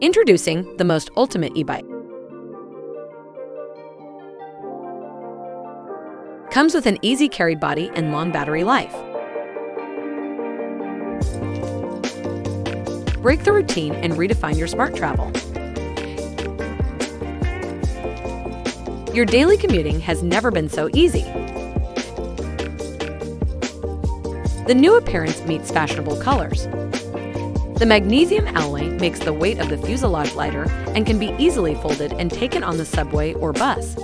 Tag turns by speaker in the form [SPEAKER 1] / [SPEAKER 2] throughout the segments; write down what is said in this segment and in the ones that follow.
[SPEAKER 1] Introducing the most ultimate e-bike. Comes with an easy carried body and long battery life. Break the routine and redefine your smart travel. Your daily commuting has never been so easy. The new appearance meets fashionable colors. The magnesium alloy makes the weight of the fuselage lighter and can be easily folded and taken on the subway or bus.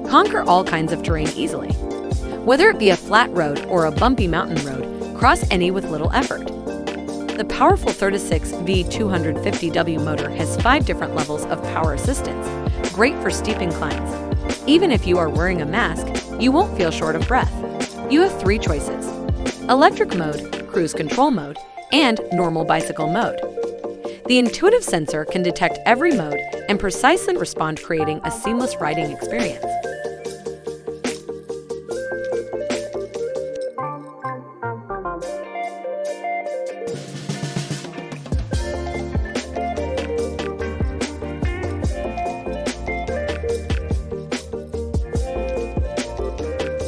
[SPEAKER 1] Conquer all kinds of terrain easily. Whether it be a flat road or a bumpy mountain road, cross any with little effort. The powerful 36V 250W motor has 5 different levels of power assistance, great for steep inclines. Even if you are wearing a mask, you won't feel short of breath. You have 3 choices: electric mode, cruise control mode, and normal bicycle mode. The intuitive sensor can detect every mode and precisely respond, creating a seamless riding experience.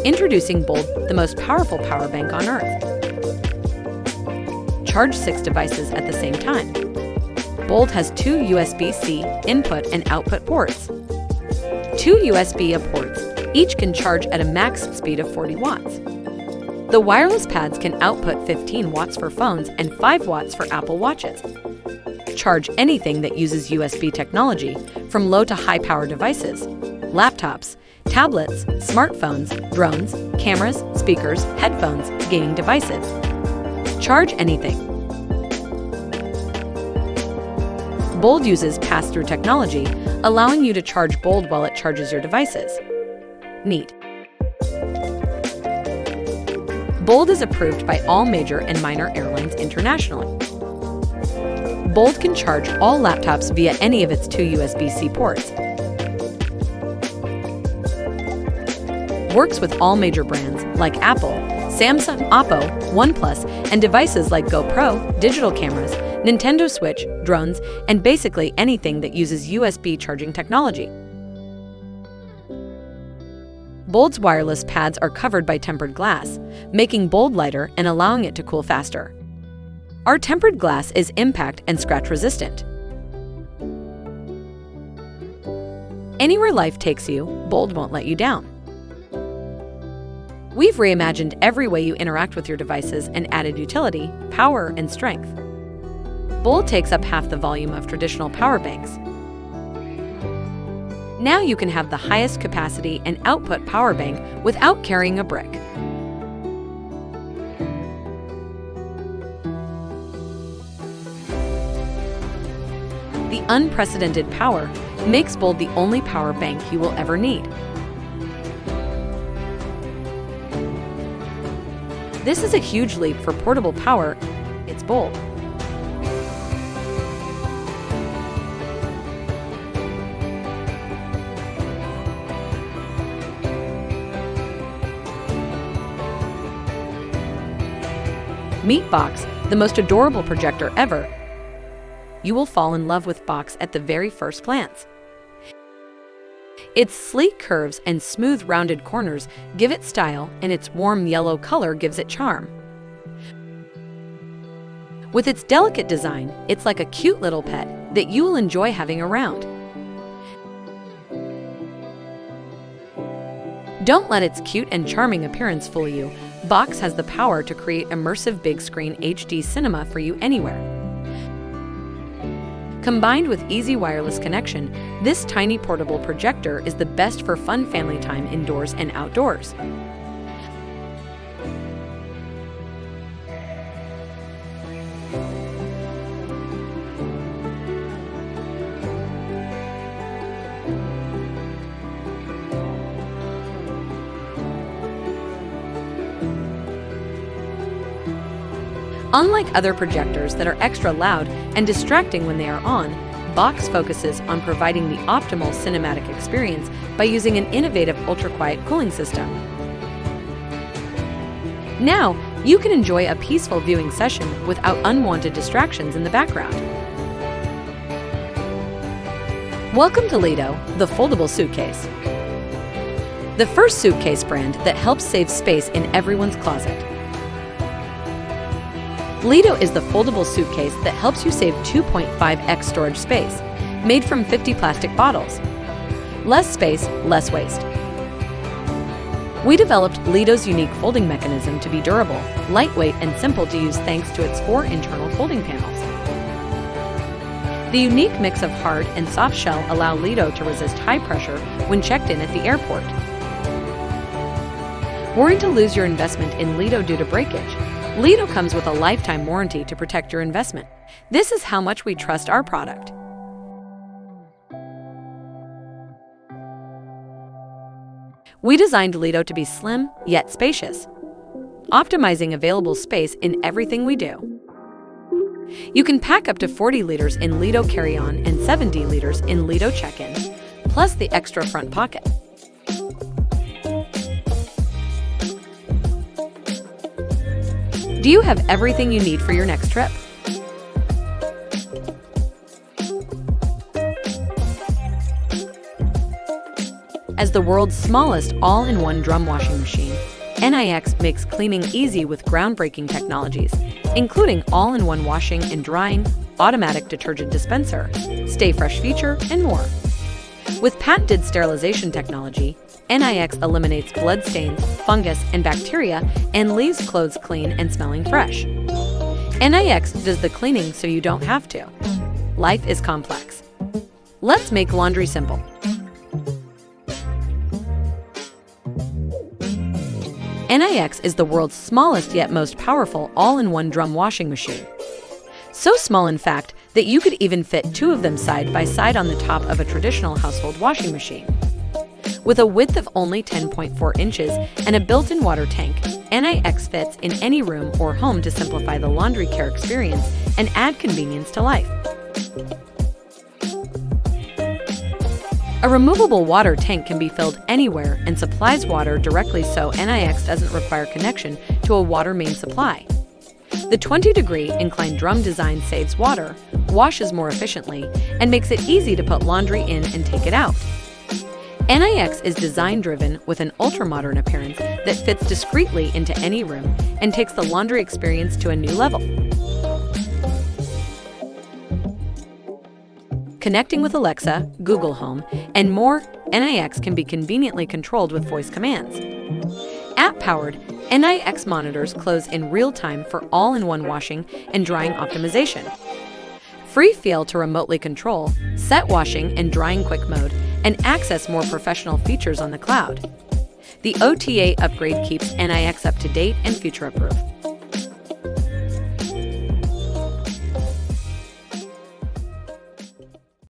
[SPEAKER 1] Introducing Bold, the most powerful power bank on Earth. Charge 6 devices at the same time. Bold has 2 USB-C input and output ports. 2 USB-A ports, each can charge at a max speed of 40 watts. The wireless pads can output 15 watts for phones and 5 watts for Apple Watches. Charge anything that uses USB technology, from low to high power devices, laptops, tablets, smartphones, drones, cameras, speakers, headphones, gaming devices. Charge anything. Bold uses pass-through technology, allowing you to charge Bold while it charges your devices. Neat. Bold is approved by all major and minor airlines internationally. Bold can charge all laptops via any of its 2 USB-C ports. Works with all major brands like Apple, Samsung, Oppo, OnePlus, and devices like GoPro, digital cameras, Nintendo Switch, drones, and basically anything that uses USB charging technology. Bold's wireless pads are covered by tempered glass, making Bold lighter and allowing it to cool faster. Our tempered glass is impact and scratch resistant. Anywhere life takes you, Bold won't let you down. We've reimagined every way you interact with your devices and added utility, power, and strength. Bold takes up half the volume of traditional power banks. Now you can have the highest capacity and output power bank without carrying a brick. The unprecedented power makes Bold the only power bank you will ever need. This is a huge leap for portable power. It's Bold. Meet Boxe, the most adorable projector ever. You will fall in love with Boxe at the very first glance. Its sleek curves and smooth rounded corners give it style, and its warm yellow color gives it charm. With its delicate design, it's like a cute little pet that you will enjoy having around. Don't let its cute and charming appearance fool you. Boxe has the power to create immersive big screen HD cinema for you anywhere. Combined with easy wireless connection, this tiny portable projector is the best for fun family time indoors and outdoors. Unlike other projectors that are extra loud and distracting when they are on, Boxe focuses on providing the optimal cinematic experience by using an innovative ultra-quiet cooling system. Now, you can enjoy a peaceful viewing session without unwanted distractions in the background. Welcome to LITO, the foldable suitcase. The first suitcase brand that helps save space in everyone's closet. LITO is the foldable suitcase that helps you save 2.5x storage space, made from 50 plastic bottles. Less space, less waste. We developed LITO's unique folding mechanism to be durable, lightweight, and simple to use thanks to its 4 internal folding panels. The unique mix of hard and soft shell allow LITO to resist high pressure when checked in at the airport. Worried to lose your investment in LITO due to breakage? LITO comes with a lifetime warranty to protect your investment. This is how much we trust our product. We designed LITO to be slim yet spacious, optimizing available space in everything we do. You can pack up to 40 liters in LITO carry-on and 70 liters in LITO check-in, plus the extra front pocket. Do you have everything you need for your next trip? As the world's smallest all-in-one drum washing machine, NIX makes cleaning easy with groundbreaking technologies, including all-in-one washing and drying, automatic detergent dispenser, stay fresh feature, and more. With patented sterilization technology, NIX eliminates blood stains, fungus, and bacteria and leaves clothes clean and smelling fresh. NIX does the cleaning so you don't have to. Life is complex. Let's make laundry simple. NIX is the world's smallest yet most powerful all-in-one drum washing machine. So small, in fact, that you could even fit 2 of them side by side on the top of a traditional household washing machine. With a width of only 10.4 inches and a built-in water tank, NIX fits in any room or home to simplify the laundry care experience and add convenience to life. A removable water tank can be filled anywhere and supplies water directly, so NIX doesn't require connection to a water main supply. The 20-degree inclined drum design saves water, washes more efficiently, and makes it easy to put laundry in and take it out. NIX is design-driven with an ultra-modern appearance that fits discreetly into any room and takes the laundry experience to a new level. Connecting with Alexa, Google Home, and more, NIX can be conveniently controlled with voice commands. App-powered, NIX monitors clothes in real time for all-in-one washing and drying optimization. Free feel to remotely control, set washing and drying quick mode, and access more professional features on the cloud. The OTA upgrade keeps NIX up to date and future-proof.